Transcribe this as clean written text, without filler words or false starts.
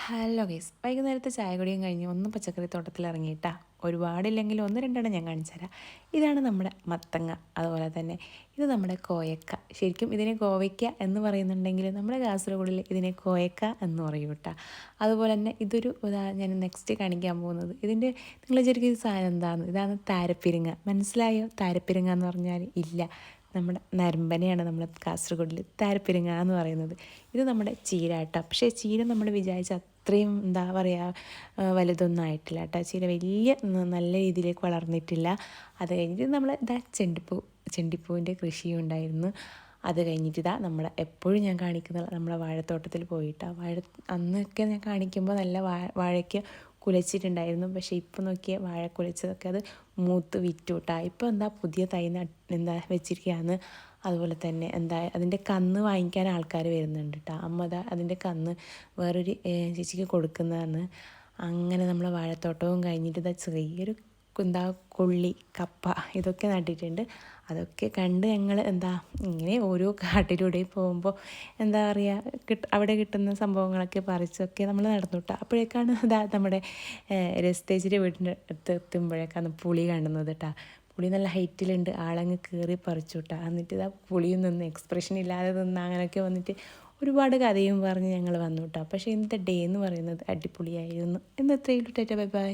Hello guys, വൈകുന്നേരത്തെ ചായ കുടിയും കഴിഞ്ഞ് ഒന്ന് പച്ചക്കറി തോട്ടത്തിൽ ഇറങ്ങിയിട്ടാ. ഒരുപാടില്ലെങ്കിൽ ഒന്ന് രണ്ടെണ്ണം ഞാൻ കാണിച്ചു തരാം. ഇതാണ് നമ്മുടെ മത്തങ്ങ, അതുപോലെ തന്നെ ഇത് നമ്മുടെ കോയക്ക. ശരിക്കും ഇതിനെ കോവയ്ക്ക എന്ന് പറയുന്നുണ്ടെങ്കിൽ നമ്മുടെ കാസർഗോഡിൽ ഇതിനെ കോയക്ക എന്ന് പറയും കേട്ടോ. അതുപോലെ തന്നെ ഞാൻ നെക്സ്റ്റ് കാണിക്കാൻ പോകുന്നത് ഇതിൻ്റെ നിങ്ങൾ ശരിക്കും ഇത് സാധനം എന്താണ്? ഇതാണ് താരപ്പിരിങ്ങ. മനസ്സിലായോ താരപ്പിരിങ്ങ എന്ന് പറഞ്ഞാൽ? ഇല്ല, നമ്മുടെ നരമ്പനെയാണ് നമ്മൾ കാസർഗോഡിൽ താരപ്പിരിങ്ങ എന്ന് പറയുന്നത്. ഇത് നമ്മുടെ ചീര കേട്ടോ. പക്ഷേ ചീര നമ്മൾ വിചാരിച്ച അത്രയും എന്താ പറയുക വലുതൊന്നും ആയിട്ടില്ല കേട്ടോ. ചീര വലിയ നല്ല രീതിയിലേക്ക് വളർന്നിട്ടില്ല. അത് കഴിഞ്ഞിട്ട് നമ്മൾ ചെണ്ടിപ്പൂവിൻ്റെ കൃഷിയും ഉണ്ടായിരുന്നു. അത് കഴിഞ്ഞിട്ട് നമ്മൾ എപ്പോഴും ഞാൻ കാണിക്കുന്ന നമ്മളെ വാഴത്തോട്ടത്തിൽ പോയിട്ടാണ്. അന്നൊക്കെ ഞാൻ കാണിക്കുമ്പോൾ നല്ല വാഴയ്ക്ക് കുലച്ചിട്ടുണ്ടായിരുന്നു. പക്ഷേ ഇപ്പം നോക്കിയാൽ വാഴ കുലച്ചതൊക്കെ അത് മൂത്ത് വിറ്റു കേട്ടോ. ഇപ്പോൾ പുതിയ തൈ വെച്ചിരിക്കുകയാണ്. അതുപോലെ തന്നെ അതിൻ്റെ കന്ന് വാങ്ങിക്കാൻ ആൾക്കാർ വരുന്നുണ്ട് കേട്ടോ. അമ്മ അതിൻ്റെ കന്ന് വേറൊരു ചേച്ചിക്ക് കൊടുക്കുന്നതാണ്. അങ്ങനെ നമ്മൾ വാഴത്തോട്ടവും കഴിഞ്ഞിട്ട് ചെറിയൊരു കൊള്ളി കപ്പ ഇതൊക്കെ നട്ടിട്ടുണ്ട്. അതൊക്കെ കണ്ട് ഞങ്ങൾ ഇങ്ങനെ ഓരോ കാട്ടിലൂടെ പോകുമ്പോൾ അവിടെ കിട്ടുന്ന സംഭവങ്ങളൊക്കെ പറിച്ചൊക്കെ നമ്മൾ നടന്നു കേട്ടോ. അപ്പോഴേക്കാണ് നമ്മുടെ രസ്തേച്ചിൻ്റെ വീടിൻ്റെ അടുത്ത് എത്തുമ്പോഴേക്കാണ് പുളി കാണുന്നത് കേട്ടോ. പുളി നല്ല ഹൈറ്റിലുണ്ട്. ആളങ്ങ് കയറി പറിച്ചു കേട്ടോ. എന്നിട്ട് പുളിയും നിന്ന് എക്സ്പ്രഷൻ ഇല്ലാതെ നിന്ന് അങ്ങനെയൊക്കെ വന്നിട്ട് ഒരുപാട് കഥയും പറഞ്ഞ് ഞങ്ങൾ വന്നു കേട്ടോ. പക്ഷേ ഇന്നത്തെ ഡേ എന്ന് പറയുന്നത് അടിപൊളിയായിരുന്നു. ഇന്നത്തെ ബൈ ബൈ.